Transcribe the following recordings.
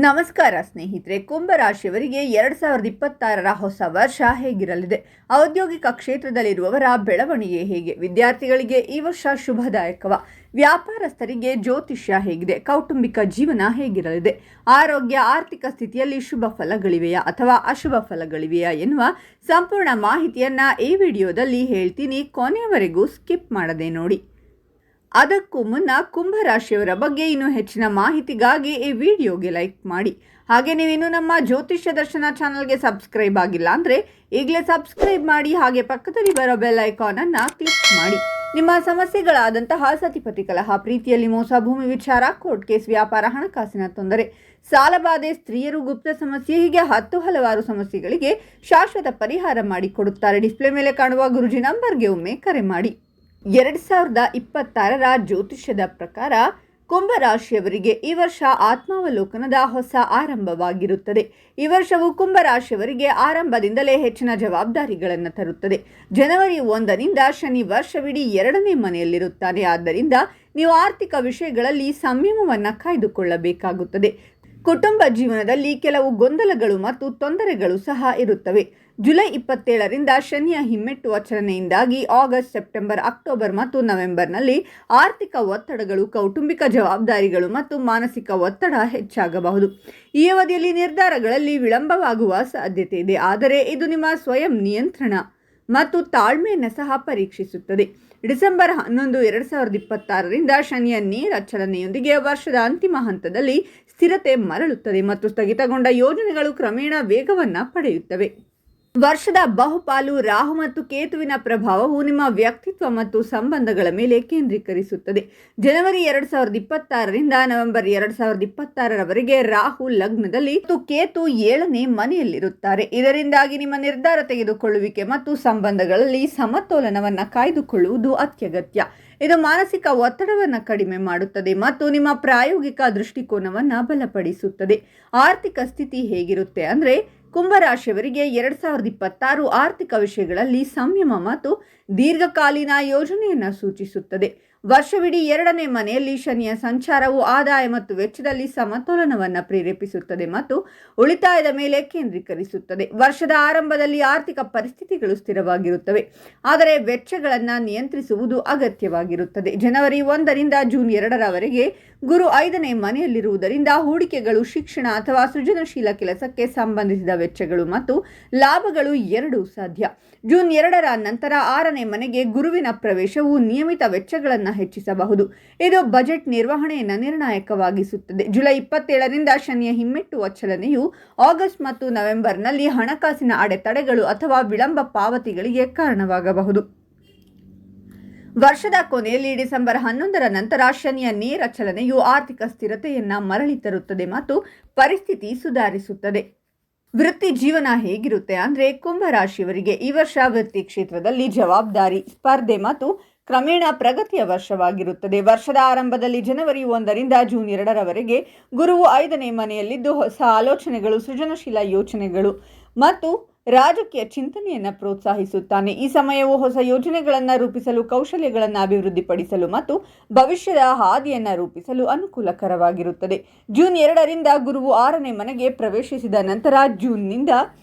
ನಮಸ್ಕಾರ ಸ್ನೇಹಿತರೆ, ಕುಂಭರಾಶಿಯವರಿಗೆ 2026ರ ಹೊಸ ವರ್ಷ ಹೇಗಿರಲಿದೆ? ಔದ್ಯೋಗಿಕ ಕ್ಷೇತ್ರದಲ್ಲಿರುವವರ ಬೆಳವಣಿಗೆ ಹೇಗೆ? ವಿದ್ಯಾರ್ಥಿಗಳಿಗೆ ಈ ವರ್ಷ ಶುಭದಾಯಕವ? ವ್ಯಾಪಾರಸ್ಥರಿಗೆ ಜ್ಯೋತಿಷ್ಯ ಹೇಗಿದೆ? ಕೌಟುಂಬಿಕ ಜೀವನ ಹೇಗಿರಲಿದೆ? ಆರೋಗ್ಯ, ಆರ್ಥಿಕ ಸ್ಥಿತಿಯಲ್ಲಿ ಶುಭ ಫಲಗಳಿವೆಯಾ ಅಥವಾ ಅಶುಭ ಫಲಗಳಿವೆಯಾ ಎನ್ನುವ ಸಂಪೂರ್ಣ ಮಾಹಿತಿಯನ್ನ ಈ ವಿಡಿಯೋದಲ್ಲಿ ಹೇಳ್ತೀನಿ. ಕೊನೆಯವರೆಗೂ ಸ್ಕಿಪ್ ಮಾಡದೆ ನೋಡಿ. ಅದಕ್ಕೂ ಮುನ್ನ ಕುಂಭರಾಶಿಯವರ ಬಗ್ಗೆ ಇನ್ನೂ ಹೆಚ್ಚಿನ ಮಾಹಿತಿಗಾಗಿ ಈ ವಿಡಿಯೋಗೆ ಲೈಕ್ ಮಾಡಿ. ಹಾಗೆ ನೀವಿನ್ನೂ ನಮ್ಮ ಜ್ಯೋತಿಷ್ಯ ದರ್ಶನ ಚಾನಲ್ಗೆ ಸಬ್ಸ್ಕ್ರೈಬ್ ಆಗಿಲ್ಲ ಅಂದರೆ ಈಗಲೇ ಸಬ್ಸ್ಕ್ರೈಬ್ ಮಾಡಿ. ಹಾಗೆ ಪಕ್ಕದಲ್ಲಿ ಬರೋ ಬೆಲ್ ಐಕಾನನ್ನು ಕ್ಲಿಕ್ ಮಾಡಿ. ನಿಮ್ಮ ಸಮಸ್ಯೆಗಳಾದಂತಹ ಸತಿಪತಿ ಕಲಹ, ಪ್ರೀತಿಯಲ್ಲಿ ಮೋಸ, ಭೂಮಿ ವಿಚಾರ, ಕೋರ್ಟ್ ಕೇಸ್, ವ್ಯಾಪಾರ, ಹಣಕಾಸಿನ ತೊಂದರೆ, ಸಾಲಬಾಧೆ, ಸ್ತ್ರೀಯರು, ಗುಪ್ತ ಸಮಸ್ಯೆ, ಹೀಗೆ ಹಲವಾರು ಸಮಸ್ಯೆಗಳಿಗೆ ಶಾಶ್ವತ ಪರಿಹಾರ ಮಾಡಿಕೊಡುತ್ತಾರೆ. ಡಿಸ್ಪ್ಲೇ ಮೇಲೆ ಕಾಣುವ ಗುರುಜಿ ನಂಬರ್ಗೆ ಒಮ್ಮೆ ಕರೆ ಮಾಡಿ. 2026ರ ಜ್ಯೋತಿಷ್ಯದ ಪ್ರಕಾರ ಕುಂಭರಾಶಿಯವರಿಗೆ ಈ ವರ್ಷ ಆತ್ಮಾವಲೋಕನದ ಹೊಸ ಆರಂಭವಾಗಿರುತ್ತದೆ. ಈ ವರ್ಷವು ಕುಂಭರಾಶಿಯವರಿಗೆ ಆರಂಭದಿಂದಲೇ ಹೆಚ್ಚಿನ ಜವಾಬ್ದಾರಿಗಳನ್ನು ತರುತ್ತದೆ. ಜನವರಿ 1ರಿಂದ ಶನಿ ವರ್ಷವಿಡೀ 2ನೇ ಮನೆಯಲ್ಲಿರುತ್ತಾನೆ. ಆದ್ದರಿಂದ ನೀವು ಆರ್ಥಿಕ ವಿಷಯಗಳಲ್ಲಿ ಸಂಯಮವನ್ನು ಕಾಯ್ದುಕೊಳ್ಳಬೇಕಾಗುತ್ತದೆ. ಕುಟುಂಬ ಜೀವನದಲ್ಲಿ ಕೆಲವು ಗೊಂದಲಗಳು ಮತ್ತು ತೊಂದರೆಗಳು ಸಹ ಇರುತ್ತವೆ. ಜುಲೈ 27ರಿಂದ ಶನಿಯ ಹಿಮ್ಮೆಟ್ಟುವ ಚಲನೆಯಿಂದಾಗಿ ಆಗಸ್ಟ್, ಸೆಪ್ಟೆಂಬರ್, ಅಕ್ಟೋಬರ್ ಮತ್ತು ನವೆಂಬರ್ನಲ್ಲಿ ಆರ್ಥಿಕ ಒತ್ತಡಗಳು, ಕೌಟುಂಬಿಕ ಜವಾಬ್ದಾರಿಗಳು ಮತ್ತು ಮಾನಸಿಕ ಒತ್ತಡ ಹೆಚ್ಚಾಗಬಹುದು. ಈ ಅವಧಿಯಲ್ಲಿ ನಿರ್ಧಾರಗಳಲ್ಲಿ ವಿಳಂಬವಾಗುವ ಸಾಧ್ಯತೆ ಇದೆ, ಆದರೆ ಇದು ನಿಮ್ಮ ಸ್ವಯಂ ನಿಯಂತ್ರಣ ಮತ್ತು ತಾಳ್ಮೆಯನ್ನು ಸಹ ಪರೀಕ್ಷಿಸುತ್ತದೆ. ಡಿಸೆಂಬರ್ 11, 2026ರಿಂದ ಶನಿಯ ನೇರ ಚಲನೆಯೊಂದಿಗೆ ವರ್ಷದ ಅಂತಿಮ ಹಂತದಲ್ಲಿ ಸ್ಥಿರತೆ ಮರಳುತ್ತದೆ ಮತ್ತು ಸ್ಥಗಿತಗೊಂಡ ಯೋಜನೆಗಳು ಕ್ರಮೇಣ ವೇಗವನ್ನು ಪಡೆಯುತ್ತವೆ. ವರ್ಷದ ಬಹುಪಾಲು ರಾಹು ಮತ್ತು ಕೇತುವಿನ ಪ್ರಭಾವವು ನಿಮ್ಮ ವ್ಯಕ್ತಿತ್ವ ಮತ್ತು ಸಂಬಂಧಗಳ ಮೇಲೆ ಕೇಂದ್ರೀಕರಿಸುತ್ತದೆ. ಜನವರಿ 2026ರಿಂದ ನವೆಂಬರ್ 2026ರವರೆಗೆ ರಾಹು ಲಗ್ನದಲ್ಲಿ ಮತ್ತು ಕೇತು 7ನೇ ಮನೆಯಲ್ಲಿರುತ್ತಾರೆ. ಇದರಿಂದಾಗಿ ನಿಮ್ಮ ನಿರ್ಧಾರ ತೆಗೆದುಕೊಳ್ಳುವಿಕೆ ಮತ್ತು ಸಂಬಂಧಗಳಲ್ಲಿ ಸಮತೋಲನವನ್ನು ಕಾಯ್ದುಕೊಳ್ಳುವುದು ಅತ್ಯಗತ್ಯ. ಇದು ಮಾನಸಿಕ ಒತ್ತಡವನ್ನು ಕಡಿಮೆ ಮಾಡುತ್ತದೆ ಮತ್ತು ನಿಮ್ಮ ಪ್ರಾಯೋಗಿಕ ದೃಷ್ಟಿಕೋನವನ್ನು ಬಲಪಡಿಸುತ್ತದೆ. ಆರ್ಥಿಕ ಸ್ಥಿತಿ ಹೇಗಿರುತ್ತೆ ಅಂದರೆ, ಕುಂಭರಾಶಿಯವರಿಗೆ 2026 ಆರ್ಥಿಕ ವಿಷಯಗಳಲ್ಲಿ ಸಂಯಮ ಮತ್ತು ದೀರ್ಘಕಾಲೀನ ಯೋಜನೆಯನ್ನು ಸೂಚಿಸುತ್ತದೆ. ವರ್ಷವಿಡೀ 2ನೇ ಮನೆಯಲ್ಲಿ ಶನಿಯ ಸಂಚಾರವು ಆದಾಯ ಮತ್ತು ವೆಚ್ಚದಲ್ಲಿ ಸಮತೋಲನವನ್ನು ಪ್ರೇರೇಪಿಸುತ್ತದೆ ಮತ್ತು ಉಳಿತಾಯದ ಮೇಲೆ ಕೇಂದ್ರೀಕರಿಸುತ್ತದೆ. ವರ್ಷದ ಆರಂಭದಲ್ಲಿ ಆರ್ಥಿಕ ಪರಿಸ್ಥಿತಿಗಳು ಸ್ಥಿರವಾಗಿರುತ್ತವೆ, ಆದರೆ ವೆಚ್ಚಗಳನ್ನು ನಿಯಂತ್ರಿಸುವುದು ಅಗತ್ಯವಾಗಿರುತ್ತದೆ. ಜನವರಿ 1ರಿಂದ ಜೂನ್ 2ರವರೆಗೆ ಗುರು 5ನೇ ಮನೆಯಲ್ಲಿರುವುದರಿಂದ ಹೂಡಿಕೆಗಳು, ಶಿಕ್ಷಣ ಅಥವಾ ಸೃಜನಶೀಲ ಕೆಲಸಕ್ಕೆ ಸಂಬಂಧಿಸಿದ ವೆಚ್ಚಗಳು ಮತ್ತು ಲಾಭಗಳು ಎರಡೂ ಸಾಧ್ಯ. ಜೂನ್ 2ರ ನಂತರ 6ನೇ ಮನೆಗೆ ಗುರುವಿನ ಪ್ರವೇಶವು ನಿಯಮಿತ ವೆಚ್ಚಗಳನ್ನು ಹೆಚ್ಚಿಸಬಹುದು. ಇದು ಬಜೆಟ್ ನಿರ್ವಹಣೆಯನ್ನು ನಿರ್ಣಾಯಕವಾಗಿಸುತ್ತದೆ. ಜುಲೈ 27ರಿಂದ ಶನಿಯ ಹಿಮ್ಮೆಟ್ಟುವ ಚಲನೆಯು ಆಗಸ್ಟ್ ಮತ್ತು ನವೆಂಬರ್ನಲ್ಲಿ ಹಣಕಾಸಿನ ಅಡೆತಡೆಗಳು ಅಥವಾ ವಿಳಂಬ ಪಾವತಿಗಳಿಗೆ ಕಾರಣವಾಗಬಹುದು. ವರ್ಷದ ಕೊನೆಯಲ್ಲಿ ಡಿಸೆಂಬರ್ 11ರ ನಂತರ ಶನಿಯ ನೇರ ಚಲನೆಯು ಆರ್ಥಿಕ ಸ್ಥಿರತೆಯನ್ನು ಮರಳಿ ತರುತ್ತದೆ ಮತ್ತು ಪರಿಸ್ಥಿತಿ ಸುಧಾರಿಸುತ್ತದೆ. ವೃತ್ತಿ ಜೀವನ ಹೇಗಿರುತ್ತೆ ಅಂದರೆ, ಕುಂಭರಾಶಿಯವರಿಗೆ ಈ ವರ್ಷ ವೃತ್ತಿ ಕ್ಷೇತ್ರದಲ್ಲಿ ಜವಾಬ್ದಾರಿ, ಸ್ಪರ್ಧೆ ಮತ್ತು ಕ್ರಮೇಣ ಪ್ರಗತಿಯ ವರ್ಷವಾಗಿರುತ್ತದೆ. ವರ್ಷದ ಆರಂಭದಲ್ಲಿ ಜನವರಿ 1ರಿಂದ ಜೂನ್ 2ರವರೆಗೆ ಗುರುವು 5ನೇ ಮನೆಯಲ್ಲಿದ್ದು ಹೊಸ ಆಲೋಚನೆಗಳು, ಸೃಜನಶೀಲ ಯೋಚನೆಗಳು ಮತ್ತು ರಾಜಕೀಯ ಚಿಂತನೆಯನ್ನು ಪ್ರೋತ್ಸಾಹಿಸುತ್ತಾನೆ. ಈ ಸಮಯವು ಹೊಸ ಯೋಜನೆಗಳನ್ನು ರೂಪಿಸಲು, ಕೌಶಲ್ಯಗಳನ್ನು ಅಭಿವೃದ್ಧಿಪಡಿಸಲು ಮತ್ತು ಭವಿಷ್ಯದ ಹಾದಿಯನ್ನು ರೂಪಿಸಲು ಅನುಕೂಲಕರವಾಗಿರುತ್ತದೆ. ಜೂನ್ 2ರಿಂದ ಗುರುವು 6ನೇ ಮನೆಗೆ ಪ್ರವೇಶಿಸಿದ ನಂತರ ಜೂನ್ನಿಂದ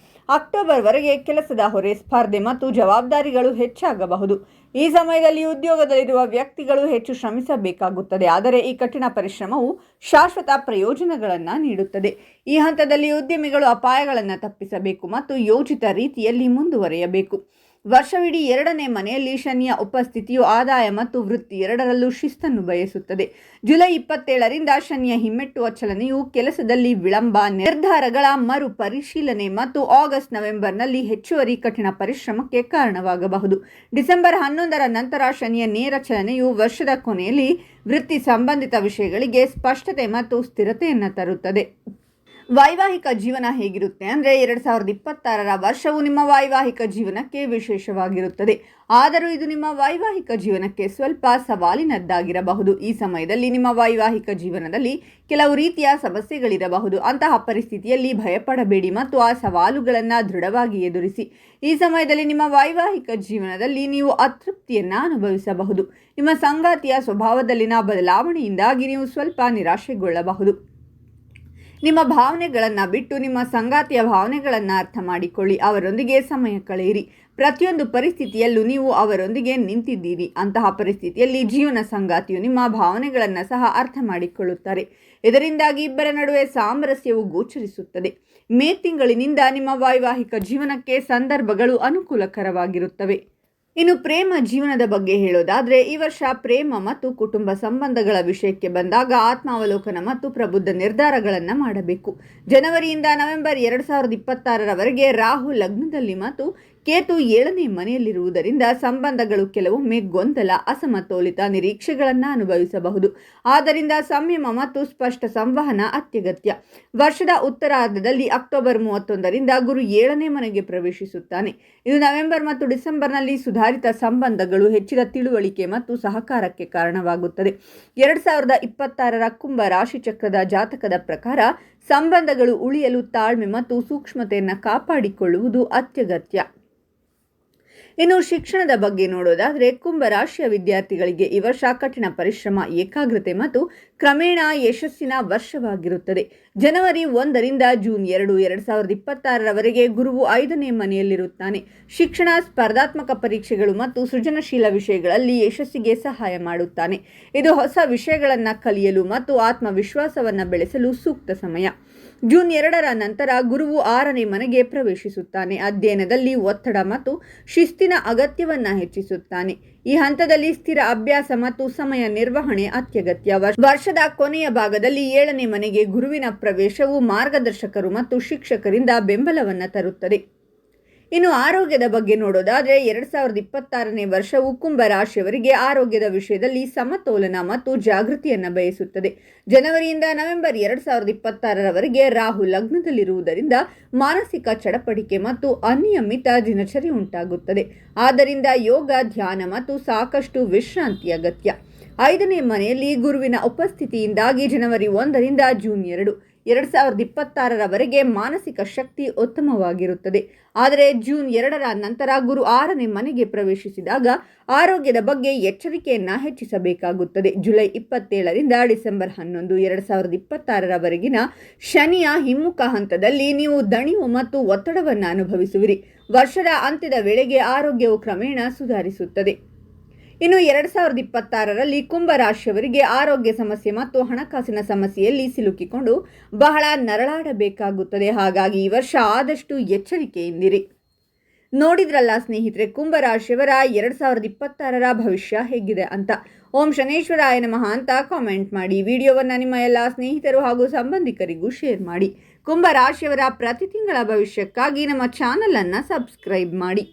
ಅಕ್ಟೋಬರ್ವರೆಗೆ ಕೆಲಸದ ಹೊರೆ, ಸ್ಪರ್ಧೆ ಮತ್ತು ಜವಾಬ್ದಾರಿಗಳು ಹೆಚ್ಚಾಗಬಹುದು. ಈ ಸಮಯದಲ್ಲಿ ಉದ್ಯೋಗದಲ್ಲಿರುವ ವ್ಯಕ್ತಿಗಳು ಹೆಚ್ಚು ಶ್ರಮಿಸಬೇಕಾಗುತ್ತದೆ, ಆದರೆ ಈ ಕಠಿಣ ಪರಿಶ್ರಮವು ಶಾಶ್ವತ ಪ್ರಯೋಜನಗಳನ್ನು ನೀಡುತ್ತದೆ. ಈ ಹಂತದಲ್ಲಿ ಉದ್ಯಮಿಗಳು ಅಪಾಯಗಳನ್ನು ತಪ್ಪಿಸಬೇಕು ಮತ್ತು ಯೋಜಿತ ರೀತಿಯಲ್ಲಿ ಮುಂದುವರಿಯಬೇಕು. ವರ್ಷವಿಡೀ 2ನೇ ಮನೆಯಲ್ಲಿ ಶನಿಯ ಉಪಸ್ಥಿತಿಯು ಆದಾಯ ಮತ್ತು ವೃತ್ತಿ ಎರಡರಲ್ಲೂ ಶಿಸ್ತನ್ನು ಬಯಸುತ್ತದೆ. ಜುಲೈ 27ರಿಂದ ಶನಿಯ ಹಿಮ್ಮೆಟ್ಟುವ ಚಲನೆಯು ಕೆಲಸದಲ್ಲಿ ವಿಳಂಬ, ನಿರ್ಧಾರಗಳ ಮರು ಪರಿಶೀಲನೆ ಮತ್ತು ಆಗಸ್ಟ್ ನವೆಂಬರ್ನಲ್ಲಿ ಹೆಚ್ಚುವರಿ ಕಠಿಣ ಪರಿಶ್ರಮಕ್ಕೆ ಕಾರಣವಾಗಬಹುದು. ಡಿಸೆಂಬರ್ 11ರ ನಂತರ ಶನಿಯ ನೇರ ಚಲನೆಯು ವರ್ಷದ ಕೊನೆಯಲ್ಲಿ ವೃತ್ತಿ ಸಂಬಂಧಿತ ವಿಷಯಗಳಿಗೆ ಸ್ಪಷ್ಟತೆ ಮತ್ತು ಸ್ಥಿರತೆಯನ್ನು ತರುತ್ತದೆ. ವೈವಾಹಿಕ ಜೀವನ ಹೇಗಿರುತ್ತೆ ಅಂದರೆ, 2026ರ ವರ್ಷವು ನಿಮ್ಮ ವೈವಾಹಿಕ ಜೀವನಕ್ಕೆ ವಿಶೇಷವಾಗಿರುತ್ತದೆ. ಆದರೂ ಇದು ನಿಮ್ಮ ವೈವಾಹಿಕ ಜೀವನಕ್ಕೆ ಸ್ವಲ್ಪ ಸವಾಲಿನದ್ದಾಗಿರಬಹುದು. ಈ ಸಮಯದಲ್ಲಿ ನಿಮ್ಮ ವೈವಾಹಿಕ ಜೀವನದಲ್ಲಿ ಕೆಲವು ರೀತಿಯ ಸಮಸ್ಯೆಗಳಿರಬಹುದು. ಅಂತಹ ಪರಿಸ್ಥಿತಿಯಲ್ಲಿ ಭಯಪಡಬೇಡಿ ಮತ್ತು ಆ ಸವಾಲುಗಳನ್ನು ದೃಢವಾಗಿ ಎದುರಿಸಿ. ಈ ಸಮಯದಲ್ಲಿ ನಿಮ್ಮ ವೈವಾಹಿಕ ಜೀವನದಲ್ಲಿ ನೀವು ಅತೃಪ್ತಿಯನ್ನು ಅನುಭವಿಸಬಹುದು. ನಿಮ್ಮ ಸಂಗಾತಿಯ ಸ್ವಭಾವದಲ್ಲಿನ ಬದಲಾವಣೆಯಿಂದಾಗಿ ನೀವು ಸ್ವಲ್ಪ ನಿರಾಶೆಗೊಳ್ಳಬಹುದು. ನಿಮ್ಮ ಭಾವನೆಗಳನ್ನು ಬಿಟ್ಟು ನಿಮ್ಮ ಸಂಗಾತಿಯ ಭಾವನೆಗಳನ್ನು ಅರ್ಥ ಮಾಡಿಕೊಳ್ಳಿ. ಅವರೊಂದಿಗೆ ಸಮಯ ಕಳೆಯಿರಿ. ಪ್ರತಿಯೊಂದು ಪರಿಸ್ಥಿತಿಯಲ್ಲೂ ನೀವು ಅವರೊಂದಿಗೆ ನಿಂತಿದ್ದೀರಿ. ಅಂತಹ ಪರಿಸ್ಥಿತಿಯಲ್ಲಿ ಜೀವನ ಸಂಗಾತಿಯು ನಿಮ್ಮ ಭಾವನೆಗಳನ್ನು ಸಹ ಅರ್ಥ ಮಾಡಿಕೊಳ್ಳುತ್ತಾರೆ. ಇದರಿಂದಾಗಿ ಇಬ್ಬರ ನಡುವೆ ಸಾಮರಸ್ಯವು ಗೋಚರಿಸುತ್ತದೆ. ಮೇ ತಿಂಗಳಿನಿಂದ ನಿಮ್ಮ ವೈವಾಹಿಕ ಜೀವನಕ್ಕೆ ಸಂದರ್ಭಗಳು ಅನುಕೂಲಕರವಾಗಿರುತ್ತವೆ. ಇನ್ನು ಪ್ರೇಮ ಜೀವನದ ಬಗ್ಗೆ ಹೇಳೋದಾದರೆ, ಈ ವರ್ಷ ಪ್ರೇಮ ಮತ್ತು ಕುಟುಂಬ ಸಂಬಂಧಗಳ ವಿಷಯಕ್ಕೆ ಬಂದಾಗ ಆತ್ಮಾವಲೋಕನ ಮತ್ತು ಪ್ರಬುದ್ಧ ನಿರ್ಧಾರಗಳನ್ನು ಮಾಡಬೇಕು. ಜನವರಿಯಿಂದ ನವೆಂಬರ್ 2026ರವರೆಗೆ ರಾಹು ಲಗ್ನದಲ್ಲಿ ಮತ್ತು ಕೇತು 7ನೇ ಮನೆಯಲ್ಲಿರುವುದರಿಂದ ಸಂಬಂಧಗಳು ಕೆಲವೊಮ್ಮೆ ಗೊಂದಲ, ಅಸಮತೋಲಿತ ನಿರೀಕ್ಷೆಗಳನ್ನು ಅನುಭವಿಸಬಹುದು. ಆದ್ದರಿಂದ ಸಂಯಮ ಮತ್ತು ಸ್ಪಷ್ಟ ಸಂವಹನ ಅತ್ಯಗತ್ಯ. ವರ್ಷದ ಉತ್ತರಾರ್ಧದಲ್ಲಿ ಅಕ್ಟೋಬರ್ 31ರಿಂದ ಗುರು 7ನೇ ಮನೆಗೆ ಪ್ರವೇಶಿಸುತ್ತಾನೆ. ಇದು ನವೆಂಬರ್ ಮತ್ತು ಡಿಸೆಂಬರ್ನಲ್ಲಿ ಸುಧಾರಿತ ಸಂಬಂಧಗಳು, ಹೆಚ್ಚಿನ ತಿಳುವಳಿಕೆ ಮತ್ತು ಸಹಕಾರಕ್ಕೆ ಕಾರಣವಾಗುತ್ತದೆ. 2026ರ ಕುಂಭ ರಾಶಿ ಚಕ್ರದ ಜಾತಕದ ಪ್ರಕಾರ ಸಂಬಂಧಗಳು ಉಳಿಯಲು ತಾಳ್ಮೆ ಮತ್ತು ಸೂಕ್ಷ್ಮತೆಯನ್ನು ಕಾಪಾಡಿಕೊಳ್ಳುವುದು ಅತ್ಯಗತ್ಯ. ಇನ್ನು ಶಿಕ್ಷಣದ ಬಗ್ಗೆ ನೋಡೋದಾದರೆ, ಕುಂಭ ರಾಶಿಯ ವಿದ್ಯಾರ್ಥಿಗಳಿಗೆ ಈ ವರ್ಷ ಕಠಿಣ ಪರಿಶ್ರಮ, ಏಕಾಗ್ರತೆ ಮತ್ತು ಕ್ರಮೇಣ ಯಶಸ್ಸಿನ ವರ್ಷವಾಗಿರುತ್ತದೆ. ಜನವರಿ 1ರಿಂದ ಜೂನ್ 2, 2026ರವರೆಗೆ ಗುರುವು 5ನೇ ಮನೆಯಲ್ಲಿರುತ್ತಾನೆ. ಶಿಕ್ಷಣ, ಸ್ಪರ್ಧಾತ್ಮಕ ಪರೀಕ್ಷೆಗಳು ಮತ್ತು ಸೃಜನಶೀಲ ವಿಷಯಗಳಲ್ಲಿ ಯಶಸ್ಸಿಗೆ ಸಹಾಯ ಮಾಡುತ್ತಾನೆ. ಇದು ಹೊಸ ವಿಷಯಗಳನ್ನು ಕಲಿಯಲು ಮತ್ತು ಆತ್ಮವಿಶ್ವಾಸವನ್ನು ಬೆಳೆಸಲು ಸೂಕ್ತ ಸಮಯ. ಜೂನ್ 2ರ ನಂತರ ಗುರುವು 6ನೇ ಮನೆಗೆ ಪ್ರವೇಶಿಸುತ್ತಾನೆ. ಅಧ್ಯಯನದಲ್ಲಿ ಒತ್ತಡ ಮತ್ತು ಶಿಸ್ತಿನ ಅಗತ್ಯವನ್ನು ಹೆಚ್ಚಿಸುತ್ತಾನೆ. ಈ ಹಂತದಲ್ಲಿ ಸ್ಥಿರ ಅಭ್ಯಾಸ ಮತ್ತು ಸಮಯ ನಿರ್ವಹಣೆ ಅತ್ಯಗತ್ಯ. ವರ್ಷದ ಕೊನೆಯ ಭಾಗದಲ್ಲಿ 7ನೇ ಮನೆಗೆ ಗುರುವಿನ ಪ್ರವೇಶವು ಮಾರ್ಗದರ್ಶಕರು ಮತ್ತು ಶಿಕ್ಷಕರಿಂದ ಬೆಂಬಲವನ್ನು ತರುತ್ತದೆ. ಇನ್ನು ಆರೋಗ್ಯದ ಬಗ್ಗೆ ನೋಡೋದಾದರೆ, 2026ನೇ ವರ್ಷವು ಕುಂಭ ರಾಶಿಯವರಿಗೆ ಆರೋಗ್ಯದ ವಿಷಯದಲ್ಲಿ ಸಮತೋಲನ ಮತ್ತು ಜಾಗೃತಿಯನ್ನು ಬಯಸುತ್ತದೆ. ಜನವರಿಯಿಂದ ನವೆಂಬರ್ 2026ರವರೆಗೆ ರಾಹು ಲಗ್ನದಲ್ಲಿರುವುದರಿಂದ ಮಾನಸಿಕ ಚಡಪಡಿಕೆ ಮತ್ತು ಅನಿಯಮಿತ ದಿನಚರಿ ಉಂಟಾಗುತ್ತದೆ. ಆದ್ದರಿಂದ ಯೋಗ, ಧ್ಯಾನ ಮತ್ತು ಸಾಕಷ್ಟು ವಿಶ್ರಾಂತಿ ಅಗತ್ಯ. 5ನೇ ಮನೆಯಲ್ಲಿ ಗುರುವಿನ ಉಪಸ್ಥಿತಿಯಿಂದಾಗಿ ಜನವರಿ 1ರಿಂದ ಜೂನ್ 2, 2026ರವರೆಗೆ ಮಾನಸಿಕ ಶಕ್ತಿ ಉತ್ತಮವಾಗಿರುತ್ತದೆ. ಆದರೆ ಜೂನ್ 2ರ ನಂತರ ಗುರು 6ನೇ ಮನೆಗೆ ಪ್ರವೇಶಿಸಿದಾಗ ಆರೋಗ್ಯದ ಬಗ್ಗೆ ಎಚ್ಚರಿಕೆಯನ್ನು ಹೆಚ್ಚಿಸಬೇಕಾಗುತ್ತದೆ. ಜುಲೈ 27ರಿಂದ ಡಿಸೆಂಬರ್ 11, 2026ರವರೆಗಿನ ಶನಿಯ ಹಿಮ್ಮುಖ ಹಂತದಲ್ಲಿ ನೀವು ದಣಿವು ಮತ್ತು ಒತ್ತಡವನ್ನು ಅನುಭವಿಸುವಿರಿ. ವರ್ಷದ ಅಂತ್ಯದ ವೇಳೆಗೆ ಆರೋಗ್ಯವು ಕ್ರಮೇಣ ಸುಧಾರಿಸುತ್ತದೆ. ಇನ್ನು 2026ರಲ್ಲಿ ಕುಂಭ ರಾಶಿಯವರಿಗೆ ಆರೋಗ್ಯ ಸಮಸ್ಯೆ ಮತ್ತು ಹಣಕಾಸಿನ ಸಮಸ್ಯೆಯಲ್ಲಿ ಸಿಲುಕಿಕೊಂಡು ಬಹಳ ನರಳಾಡಬೇಕಾಗುತ್ತದೆ. ಹಾಗಾಗಿ ಈ ವರ್ಷ ಆದಷ್ಟು ಎಚ್ಚರಿಕೆಯಿಂದಿರಿ. ನೋಡಿದ್ರಲ್ಲ ಸ್ನೇಹಿತರೆ, ಕುಂಭ ರಾಶಿಯವರ 2026ರ ಭವಿಷ್ಯ ಹೇಗಿದೆ ಅಂತ. ಓಂ ಶನೇಶ್ವರಾಯ ನಮಃ ಅಂತ ಕಾಮೆಂಟ್ ಮಾಡಿ. ವಿಡಿಯೋವನ್ನು ನಿಮ್ಮ ಎಲ್ಲ ಸ್ನೇಹಿತರು ಹಾಗೂ ಸಂಬಂಧಿಕರಿಗೂ ಶೇರ್ ಮಾಡಿ. ಕುಂಭ ರಾಶಿಯವರ ಪ್ರತಿ ತಿಂಗಳ ಭವಿಷ್ಯಕ್ಕಾಗಿ ನಮ್ಮ ಚಾನಲನ್ನು ಸಬ್ಸ್ಕ್ರೈಬ್ ಮಾಡಿ.